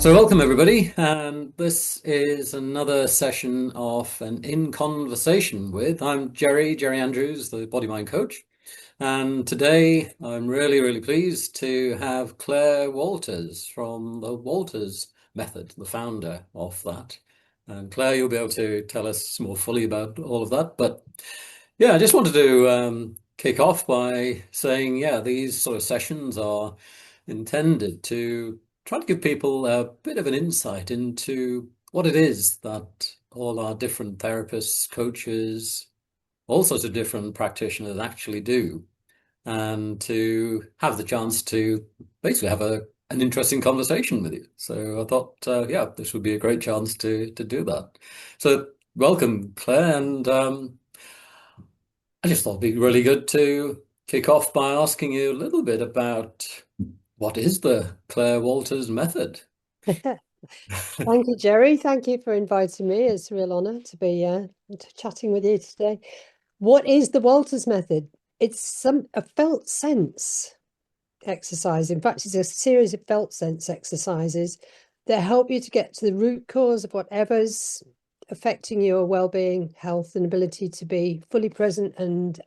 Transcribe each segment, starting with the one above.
So welcome everybody, and this is another session of an In Conversation with. I'm Gerry Andrews, the Body Mind Coach, and today I'm really pleased to have Clare Walters from the Walters Method, the founder of that. And Clare, you'll be able to tell us more fully about all of that. But yeah, I just wanted to kick off by saying, yeah, these sort of sessions are intended to try to give people a bit of an insight into what it is that all our different therapists, coaches, all sorts of different practitioners actually do, and to have the chance to basically have an interesting conversation with you. So I thought, yeah, this would be a great chance to do that. So welcome, Claire, and I just thought it'd be really good to kick off by asking you a little bit about what is the Clare Walters method? Thank you, Gerry. Thank you for inviting me. It's a real honor to be chatting with you today. What is the Walters method? It's a felt sense exercise. In fact, it's a series of felt sense exercises that help you to get to the root cause of whatever's affecting your well-being, health, and ability to be fully present and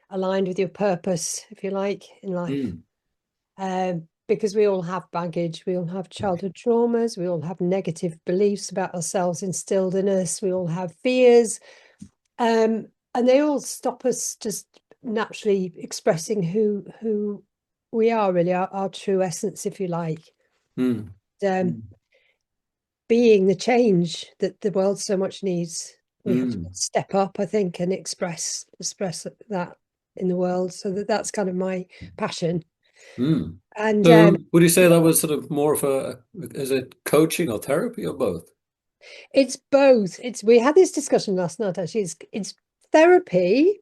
aligned with your purpose, if you like, in life. Mm, Because we all have baggage, we all have childhood traumas, we all have negative beliefs about ourselves instilled in us, we all have fears, and they all stop us just naturally expressing who we are, really, our true essence, if you like. mm, Um, mm, being the change that the world so much needs. We have to mm, step up, I think, and express that in the world. So that's kind of my passion. mm. And So would you say that was sort of more of is it coaching or therapy or both? it's both. It's we had this discussion last night, actually. It's therapy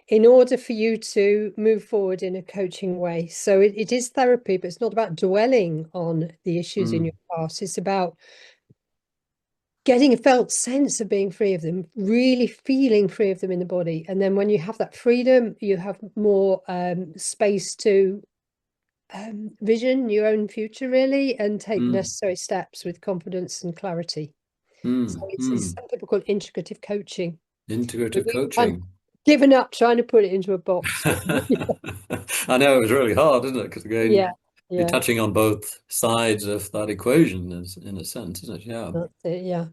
in order for you to move forward in a coaching way. So it is therapy, but it's not about dwelling on the issues in your Mm, past. It's about getting a felt sense of being free of them, really feeling free of them in the body. And then when you have that freedom, you have more space to vision your own future, really, and take the mm, necessary steps with confidence and clarity. So mm, it's mm. some people call integrative coaching. Integrative We've kind of coaching. given up trying to put it into a box, but I know it was really hard, isn't it? Because yeah, again, you're yeah, touching on both sides of that equation, in a sense, isn't it? Yeah. that's it, yeah,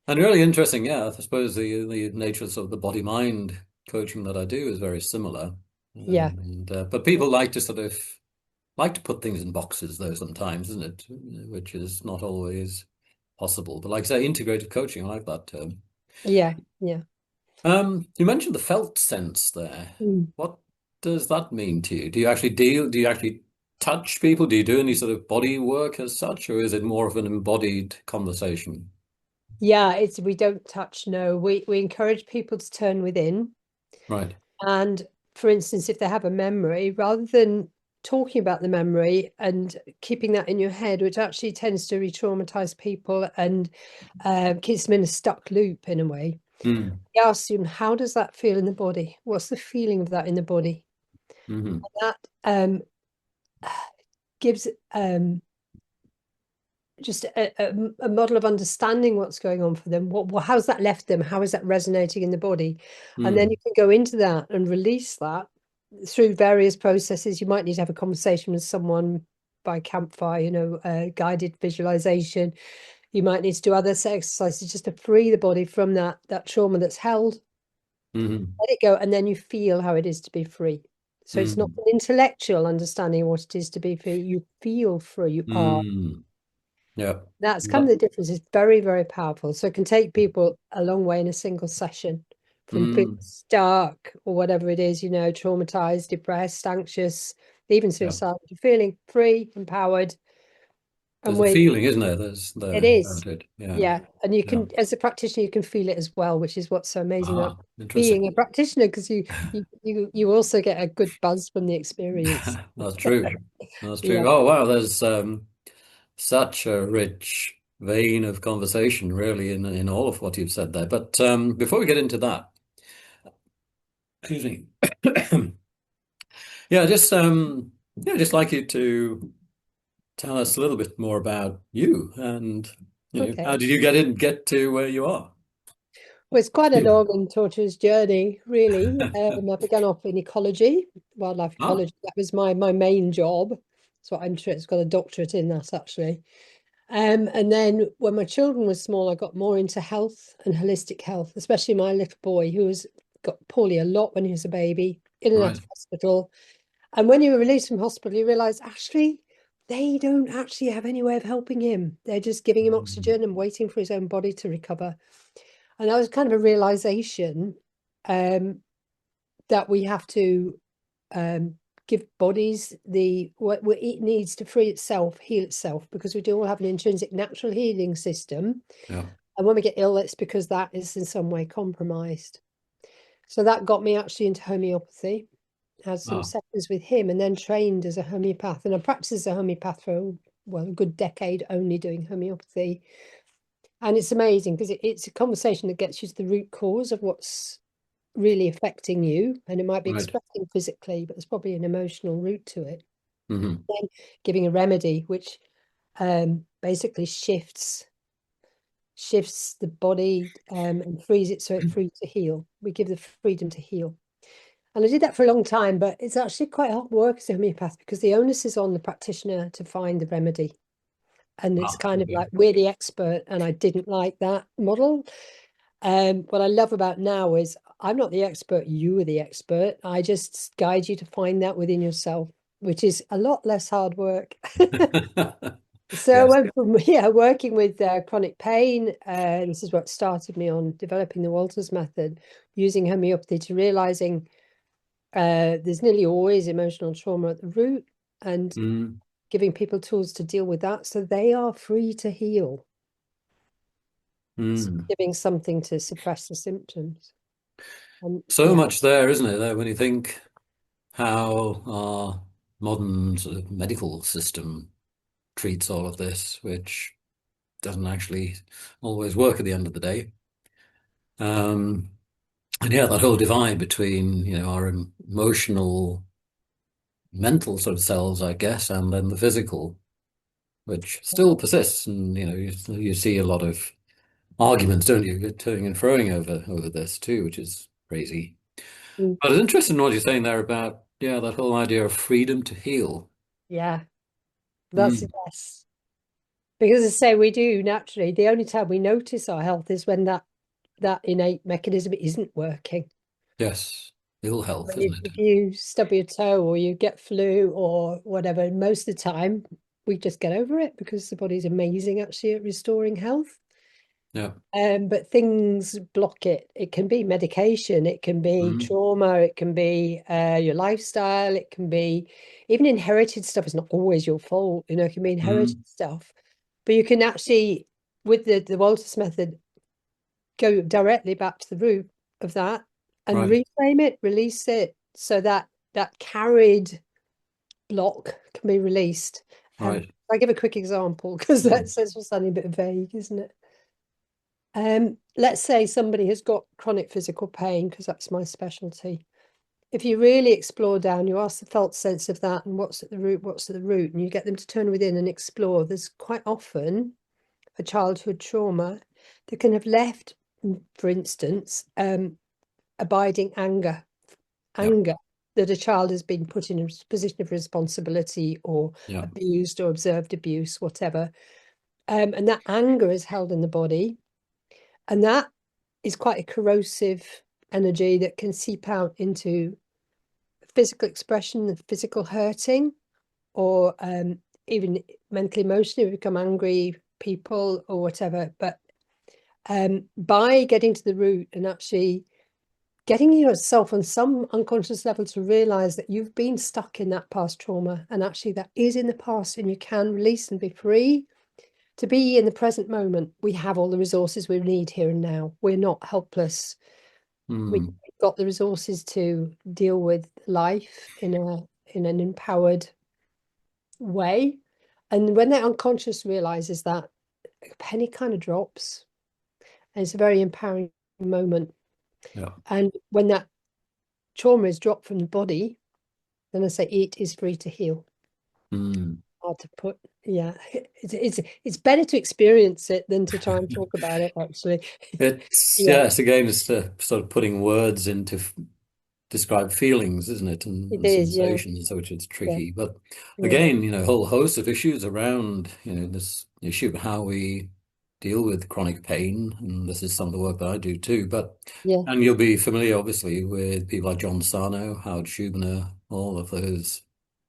And really interesting, yeah. I suppose the nature of the body mind coaching that I do is very similar. yeah, But people like to sort of like to put things in boxes, though, sometimes, isn't it? Which is not always possible. But like I say, integrated coaching, I like that term. yeah, yeah. You mentioned the felt sense there. Mm. What does that mean to you? Do you actually touch people? Do you do any sort of body work as such, or is it more of an embodied conversation? Yeah, it's we don't touch, no. We encourage people to turn within. Right. And for instance, if they have a memory, rather than talking about the memory and keeping that in your head, which actually tends to re-traumatize people and keeps them in a stuck loop in a way, Mm. we ask them, how does that feel in the body? What's the feeling of that in the body? Hmm. That gives just a model of understanding what's going on for them. How's that left them? How is that resonating in the body? And then Mm. you can go into that and release that through various processes. You might need to have a conversation with someone by campfire, guided visualization. You might need to do other exercises just to free the body from that trauma that's held. Hmm. Let it go, and then you feel how it is to be free. So it's not Mm. an intellectual understanding of what it is to be free. You feel free. You are. Mm. Yeah. That's kind of That- the difference. It's very, very powerful. So it can take people a long way in a single session from feeling mm. stuck or whatever it is, traumatized, depressed, anxious, even Yeah. suicidal, to feeling free, empowered. And There's a with feeling, isn't there? There's it there is, about it. Yeah. yeah. And you Yeah. can, as a practitioner, you can feel it as well, which is what's so amazing about Ah, interesting. being a practitioner, because you also get a good buzz from the experience. That's true. That's Yeah. true. Oh wow, there's such a rich vein of conversation, really, in all of what you've said there. But before we get into that, excuse me. Yeah, just like you to tell us a little bit more about you and, how Okay. did you get to where you are? Well, it's quite a long and tortuous journey, really. I began off in ecology, wildlife Ah, ecology. That was my main job. So I'm sure it's got a doctorate in that actually. And then when my children were small, I got more into health and holistic health, especially my little boy who was got poorly a lot when he was a baby, in and out right. of hospital. And when you were released from hospital, you realize actually they don't actually have any way of helping him. They're just giving him Mm, oxygen and waiting for his own body to recover. And that was kind of a realization um, that we have to give bodies what it needs to free itself, heal itself, because we do all have an intrinsic natural healing system. yeah. And when we get ill, it's because that is in some way compromised. So that got me actually into homeopathy, had some Ah, sessions with him, and then trained as a homeopath. And I practiced as a homeopath for, well, a good decade, only doing homeopathy. And it's amazing because it's a conversation that gets you to the root cause of what's really affecting you. And it might be right. expressing physically, but there's probably an emotional root to it. Hmm. Then giving a remedy which basically shifts the body and frees it so it's free to heal. We give the freedom to heal. And I did that for a long time, but it's actually quite hard work as a homeopath because the onus is on the practitioner to find the remedy. And it's Ah, kind of okay. like we're the expert, and I didn't like that model. What I love about now is I'm not the expert, you are the expert. I just guide you to find that within yourself, which is a lot less hard work. So I Yes. went from working with chronic pain. This is what started me on developing the Walters method, using homeopathy to realizing there's nearly always emotional trauma at the root, and Mm, giving people tools to deal with that so they are free to heal. So mm. giving something to suppress the symptoms. So Yeah. much there, isn't it? When you think how our modern sort of medical system treats all of this, which doesn't actually always work at the end of the day. Um, and yeah, that whole divide between, our emotional, mental sort of selves, I guess, and then the physical, which still persists. And, you see a lot of arguments, don't you, turning and froing over this too, which is crazy. Mm. But it's interesting what you're saying there about, yeah, that whole idea of freedom to heal. Yeah, that's Mm, yes. Because as I say, we do naturally. The only time we notice our health is when that innate mechanism isn't working. yes, ill health, When isn't if it? you stub your toe or you get flu or whatever, most of the time we just get over it because the body's amazing actually at restoring health. Yeah. But things block it. It can be medication, it can be Mm, trauma, it can be your lifestyle, it can be even inherited stuff. It's not always your fault, it can be inherited mm, stuff. But you can actually, with the Walters method, go directly back to the root of that and right, reframe it, release it, so that that carried block can be released. right. I give a quick example because that Mm, says something a bit vague, isn't it? Let's say somebody has got chronic physical pain, because that's my specialty. If you really explore down, you ask the felt sense of that and what's at the root, and you get them to turn within and explore. There's quite often a childhood trauma that can have left, for instance, abiding yeah, anger that a child has been put in a position of responsibility or yeah. abused or observed abuse, whatever. And that anger is held in the body. And that is quite a corrosive energy that can seep out into physical expression of physical hurting or even mentally, emotionally, we become angry people or whatever. But by getting to the root and actually getting yourself on some unconscious level to realize that you've been stuck in that past trauma and actually that is in the past and you can release and be free to be in the present moment. We have all the resources we need here and now. We're not helpless. We've Mm, got the resources to deal with life in an empowered way. And when that unconscious realizes that, a penny kind of drops. And it's a very empowering moment. yeah. And when that trauma is dropped from the body, then I say it is free to heal. Mm, Hard to put. Yeah. It's better to experience it than to try and talk about it, actually. It's, Yeah, yes, again, it's sort of putting words into describe feelings, isn't it, it and is. Yeah, sensations, so it's yeah, tricky. But yeah, again, a whole host of issues around, this issue of how we deal with chronic pain, and this is some of the work that I do too. But yeah, and you'll be familiar, obviously, with people like John Sarno, Howard Schubiner, all of those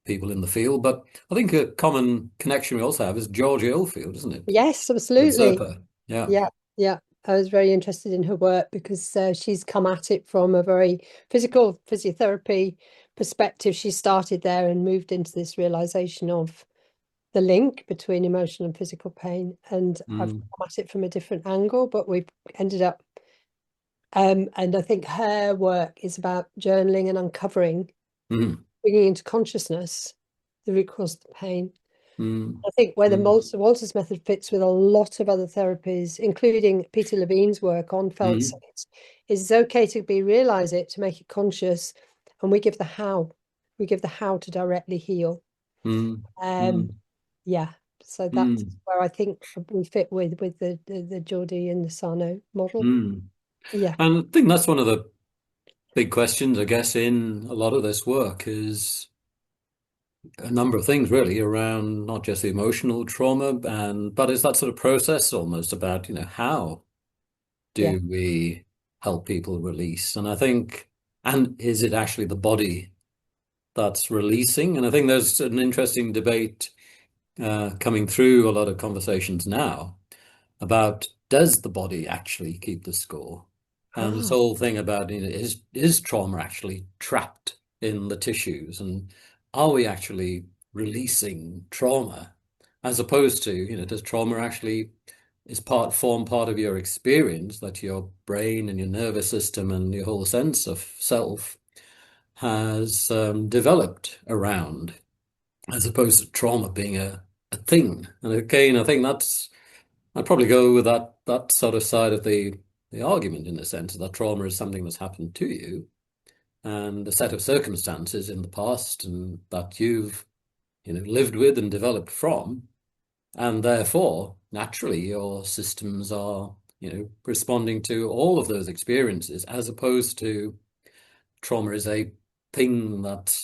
people in the field. But I think a common connection we also have is Georgia Oldfield, isn't it? yes, With absolutely. Zerpa. Yeah. Yeah, yeah. I was very interested in her work because she's come at it from a very physical physiotherapy perspective. She started there and moved into this realization of the link between emotional and physical pain. And I've Mm, come at it from a different angle, but we've ended up, and I think her work is about journaling and uncovering, mm, bringing into consciousness the root cause of the pain. mm, I think where the mm, Walters method fits with a lot of other therapies, including Peter Levine's work on felt mm, states, is it's okay to realize it, to make it conscious, and we give the how. We give the how to directly heal. mm, Um, mm, yeah. So that's mm, where I think we fit with the Geordie and the Sarno model. mm. Yeah, And I think that's one of the big questions, I guess, in a lot of this work is a number of things really around not just the emotional trauma but it's that sort of process almost about, how yeah. do we help people release? And I think, and is it actually the body that's releasing? And I think there's an interesting debate coming through a lot of conversations now about does the body actually keep the score? And this Ah, whole thing about, is trauma actually trapped in the tissues? And are we actually releasing trauma? As opposed to, does trauma actually form part of your experience that your brain and your nervous system and your whole sense of self has developed around, as opposed to trauma being a thing? And again, I think I'd probably go with that sort of side of the argument, in the sense that trauma is something that's happened to you and a set of circumstances in the past and that you've lived with and developed from, and therefore naturally your systems are responding to all of those experiences, as opposed to trauma is a thing that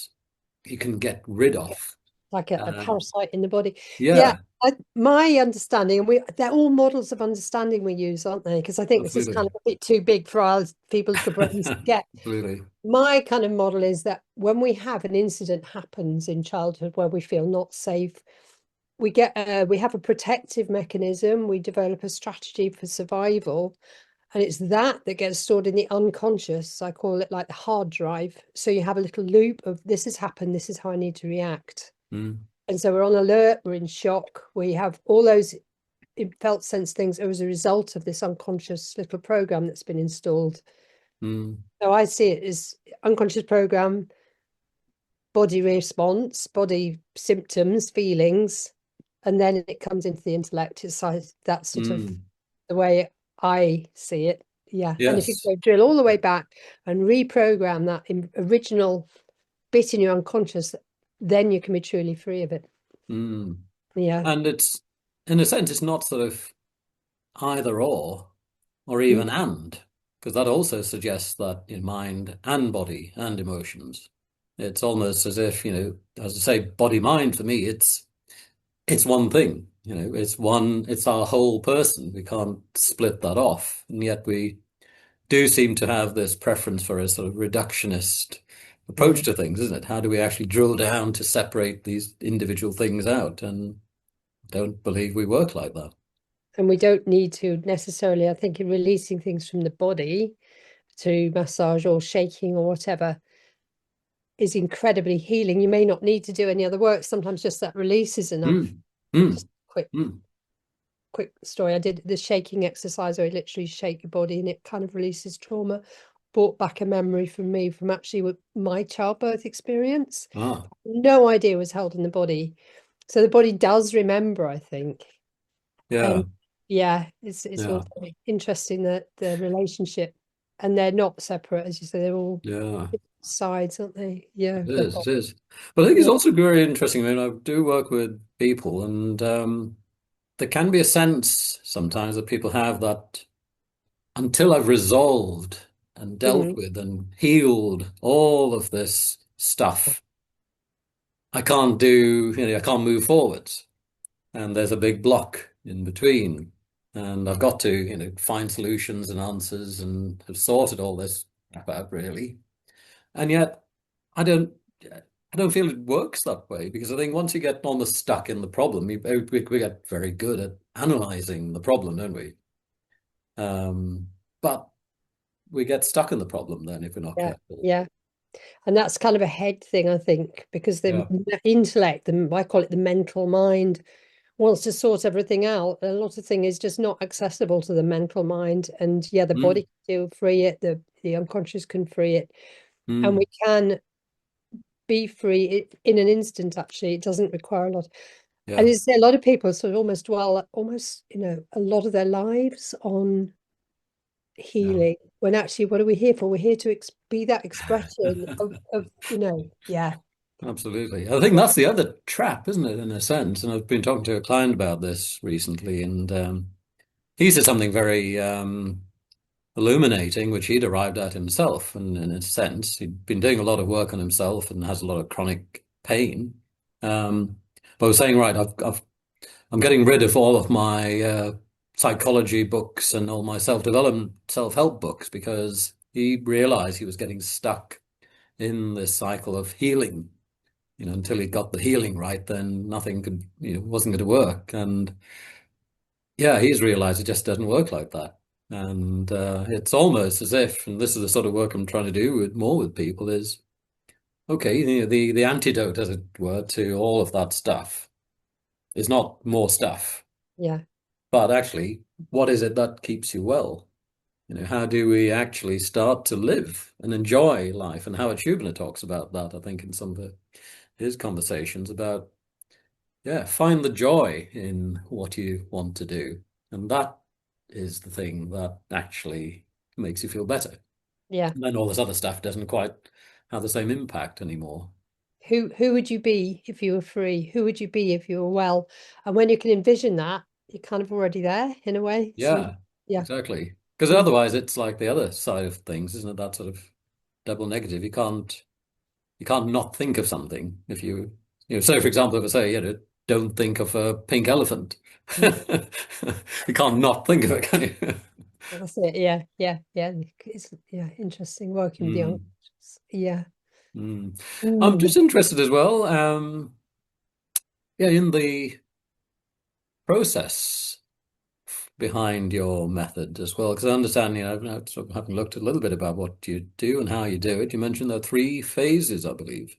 you can get rid of. like a Um, parasite in the body. Yeah, yeah, my understanding, and they're all models of understanding we use, aren't they? Because I think this is kind absolutely, of a bit too big for our people's brains to get. absolutely. My kind of model is that when we have an incident happens in childhood where we feel not safe, we have a protective mechanism, we develop a strategy for survival, and it's that gets stored in the unconscious. I call it like the hard drive. So you have a little loop of this has happened, this is how I need to react. Mm, And so we're on alert, we're in shock, we have all those felt sense things as a result of this unconscious little program that's been installed. mm, So I see it as unconscious program, body response, body symptoms, feelings, and then it comes into the intellect. It's that's sort of mm. the way I see it. Yeah. And if you Yes. go drill all the way back and reprogram that original bit in your unconscious, then you can be truly free of it. Mm. Yeah. And it's, in a sense, it's not sort of either or Mm, even and, because that also suggests that in mind and body and emotions, it's almost as if, as I say, body mind for me, it's one thing, it's our whole person. We can't split that off. And yet we do seem to have this preference for a sort of reductionist approach yeah. to things, isn't it? How do we actually drill down to separate these individual things out? And don't believe we work like that. And we don't need to necessarily, I think, in releasing things from the body to massage or shaking or whatever is incredibly healing. You may not need to do any other work. Sometimes just that release is enough. Mm, mm, Just quick story. I did the shaking exercise where you literally shake your body and it kind of releases trauma. Brought back a memory from me from actually with my childbirth experience. ah, No idea was held in the body. So the body does remember, I think. And yeah, yeah, it's all yeah, very interesting that the relationship, and they're not separate, as you say, they're all yeah. sides, aren't they? Yeah, It the is, it body. is. But I think it's Yeah. also very interesting. I mean, I do work with people, and there can be a sense sometimes that people have that until I've resolved and dealt Mm, with and healed all of this stuff, I can't do, I can't move forwards. And there's a big block in between. And I've got to, find solutions and answers and have sorted all this crap out really. And yet I don't I don't feel it works that way because I think once you get almost stuck in the problem, we get very good at analyzing the problem, don't we? But we get stuck in the problem then if we're not yeah, careful. yeah. And that's kind of a head thing, I think, because the Yeah. intellect, I call it the mental mind, wants to sort everything out. A lot of things is just not accessible to the mental mind. And yeah, the Mm, body can still free it, the unconscious can free it. And we mm, can be free in an instant, actually. It doesn't require a lot. And yeah. it's a lot of people sort of almost dwell almost, a lot of their lives on Yeah. healing, when actually, what are we here for? We're here to be that expression of, yeah, Absolutely. I think yeah, that's the other trap, isn't it, in a sense? And I've been talking to a client about this recently, and he said something very illuminating, which he'd arrived at himself. And in a sense, he'd been doing a lot of work on himself and has a lot of chronic pain. Um, but I was saying, right, I'm getting rid of all of my psychology books and all my self-development, self-help books because he realized he was getting stuck in this cycle of healing. Until he got the healing right, then nothing could, wasn't going to work. And yeah, he's realized it just doesn't work like that. And it's almost as if, and this is the sort of work I'm trying to do with more with people, is okay, the antidote, as it were, to all of that stuff is not more stuff, yeah, but actually, what is it that keeps you well? How do we actually start to live and enjoy life? And Howard Schubiner talks about that, I think, in some of his conversations about, yeah, find the joy in what you want to do. And that is the thing that actually makes you feel better. yeah. And then all this other stuff doesn't quite have the same impact anymore. Who would you be if you were free? Who would you be if you were well? And when you can envision that, you're kind of already there in a way. So Yeah, yeah. exactly. Because Mm, otherwise it's like the other side of things, isn't it? That sort of double negative. You can't not think of something if so for example, if I say, don't think of a pink elephant. mm. You can't not think of it, can you? That's it. Yeah, yeah, yeah. It's yeah, interesting working with the Mm, unconscious. Yeah. mm. I'm Mm. just interested as well, yeah, in the process behind your method as well, because I understand, sort of having looked a little bit about what you do and how you do it, you mentioned there are three phases, I believe.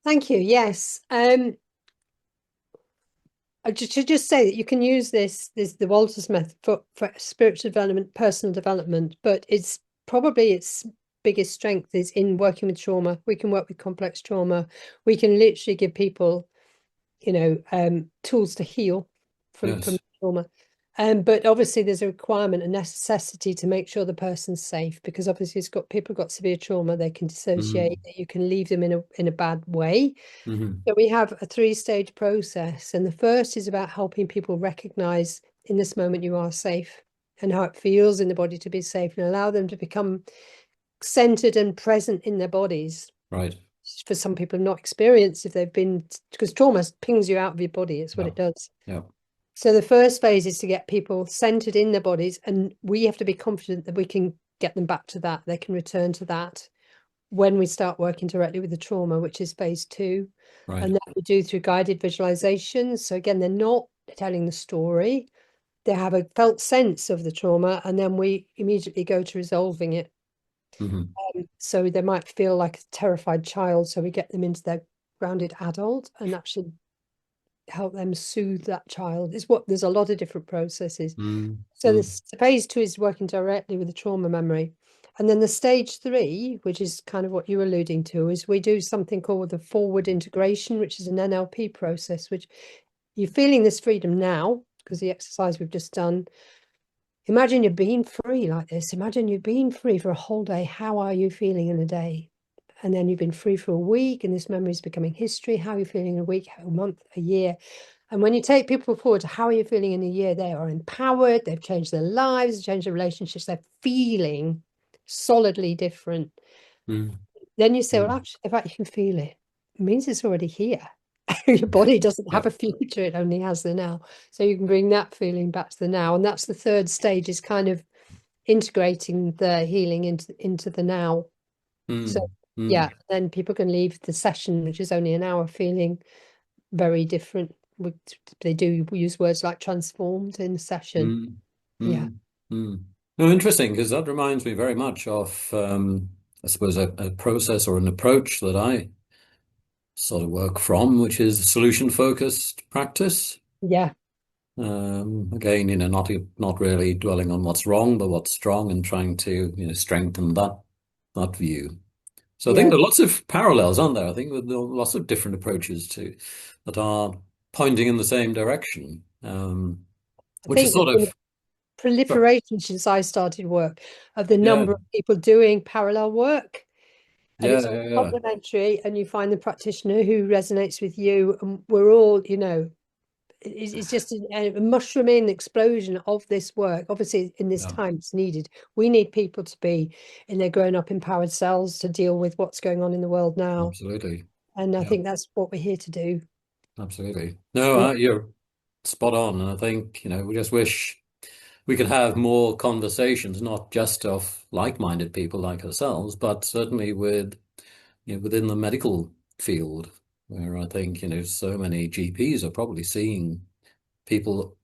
Thank you. Yes. To just say that you can use this the Walters method for spiritual development, personal development, but it's probably its biggest strength is in working with trauma. We can work with complex trauma. We can literally give people, tools to heal from Yes. trauma. But obviously there's a requirement, a necessity to make sure the person's safe, because obviously people got severe trauma, they can dissociate, Mm, you can leave them in a bad way. hmm. So we have a three-stage process, and the first is about helping people recognize in this moment you are safe and how it feels in the body to be safe, and allow them to become centered and present in their bodies. Right. For some people not experienced, if they've been, because trauma pings you out of your body, it's what Yeah. it does. Yeah. So the first phase is to get people centered in their bodies, and we have to be confident that we can get them back to that. They can return to that when we start working directly with the trauma, which is phase two. Right. And that we do through guided visualizations. So again, they're not telling the story. They have a felt sense of the trauma, and then we immediately go to resolving it. Hmm. So they might feel like a terrified child. So we get them into their grounded adult and actually help them soothe that child. There's a lot of different processes. Mm, So mm. this phase two is working directly with the trauma memory. And then the stage three, which is kind of what you're alluding to, is we do something called the forward integration, which is an NLP process, which you're feeling this freedom now because the exercise we've just done. Imagine you're being free like this. Imagine you've been free for a whole day. How are you feeling in a day? and then you've been free for a week, and this memory is becoming history. How are you feeling in a week, a month, a year? And when you take people forward to how are you feeling in a year, they are empowered, they've changed their lives, changed their relationships, they're feeling solidly different. Mm, Then you say, well, mm. actually, the fact you can feel it means it's already here. Your body doesn't Yeah. have a future, it only has the now. So you can bring that feeling back to the now. And that's the third stage, is kind of integrating the healing into the now. So Mm, yeah, mm, then people can leave the session, which is only an hour, feeling very different. They do use words like transformed in session. mm, Yeah. mm, mm. No, interesting, because that reminds me very much of, I suppose, a process or an approach that I sort of work from, which is solution-focused practice. Yeah. Again, not really dwelling on what's wrong, but what's strong, and trying to, strengthen that view. So I think Yeah. there are lots of parallels, aren't there? I think with lots of different approaches to that are pointing in the same direction, I which is think there's sort been a of, so- proliferation since I started work of the yeah, number of people doing parallel work. And yeah, it's all yeah, yeah, complementary, and you find the practitioner who resonates with you, and we're all, it's just a mushrooming explosion of this work. Obviously, in this yeah, time, it's needed. We need people to be in their grown up, empowered selves to deal with what's going on in the world now. absolutely, And I yeah, think that's what we're here to do. absolutely. No, Yeah. you're spot on, and I think we just wish we could have more conversations, not just of like-minded people like ourselves, but certainly with within the medical field, where I think so many GPs are probably seeing people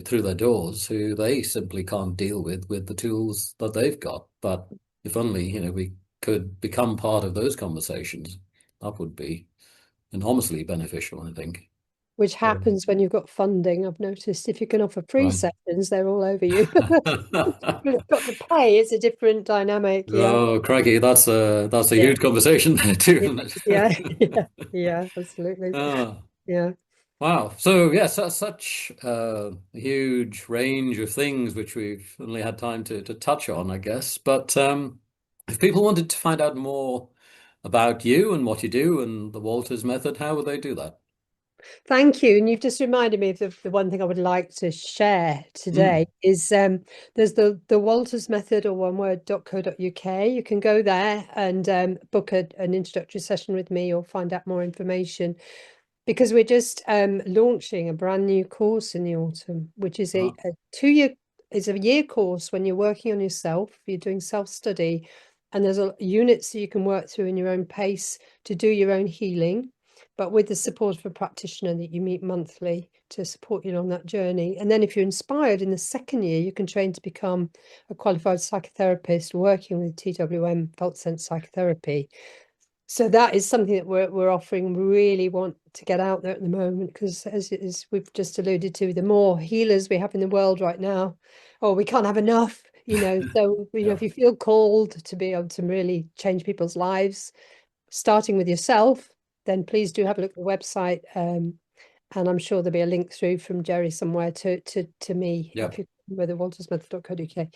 through their doors who they simply can't deal with the tools that they've got. But if only we could become part of those conversations, that would be enormously beneficial, I think. Which Um, happens when you've got funding. I've noticed if you can offer free right. sessions, they're all over you. When it's got to pay, it's a different dynamic. Yeah. Oh, crikey, that's a Yeah. huge conversation there too, Yeah. isn't Yeah. it? Yeah. Absolutely. Ah, Yeah. wow. So yes, that's such a huge range of things which we've only had time to touch on, I guess. But if people wanted to find out more about you and what you do and the Walters method, how would they do that? Thank you. And you've just reminded me of the one thing I would like to share today Mm. is there's the Walters method, or one word.co.uk. You can go there and book an introductory session with me or find out more information, because we're just launching a brand new course in the autumn, which is Ah, a 2 year, is a year course when you're working on yourself, you're doing self-study, and there's units that you can work through in your own pace to do your own healing, but with the support of a practitioner that you meet monthly to support you on that journey. And then if you're inspired, in the second year, you can train to become a qualified psychotherapist working with TWM, felt sense psychotherapy. So that is something that we're offering. We really want to get out there at the moment, because as we've just alluded to, the more healers we have in the world right now, or we can't have enough, So, yeah, if you feel called to be able to really change people's lives, starting with yourself, then please do have a look at the website. And I'm sure there'll be a link through from Gerry somewhere to me, yeah, if you whether waltersmethod.co.uk.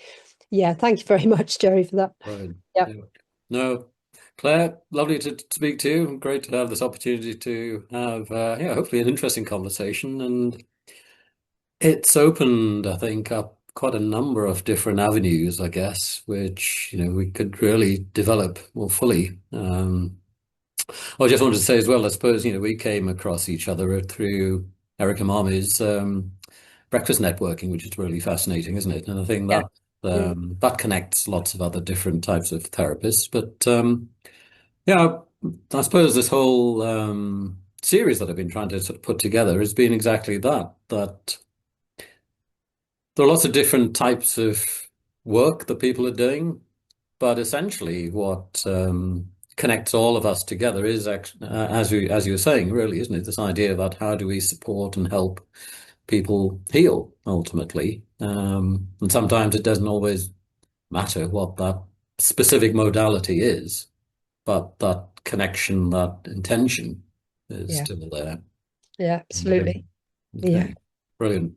Yeah, thank you very much, Gerry, for that. right. Yeah. Yeah. No, Claire, lovely to speak to you. Great to have this opportunity to have, hopefully an interesting conversation. And it's opened, I think, up quite a number of different avenues, I guess, which, we could really develop more fully. I just wanted to say as well, I suppose, we came across each other through Erica Marmy's breakfast networking, which is really fascinating, isn't it? And I think Yeah. that Yeah. that connects lots of other different types of therapists. But yeah, I suppose this whole series that I've been trying to sort of put together has been exactly that, that there are lots of different types of work that people are doing, but essentially what connects all of us together is, as you were saying, really, isn't it? This idea about how do we support and help people heal ultimately. And sometimes it doesn't always matter what that specific modality is, but that connection, that intention is Yeah. still there. Yeah, Okay. absolutely. Yeah. Okay. Brilliant.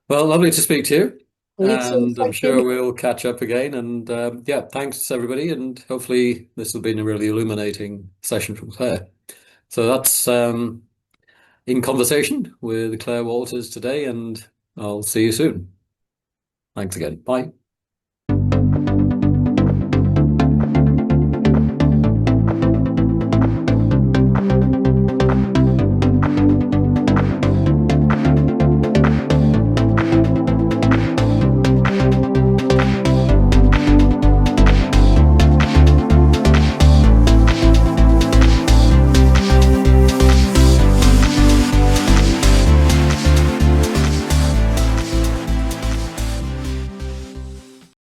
Well, lovely to speak to you. You too. And I'm Thank you. sure we'll catch up again. And yeah, thanks everybody. And hopefully this has been a really illuminating session from Claire. So that's In Conversation with Clare Walters today, and I'll see you soon. Thanks again. Bye.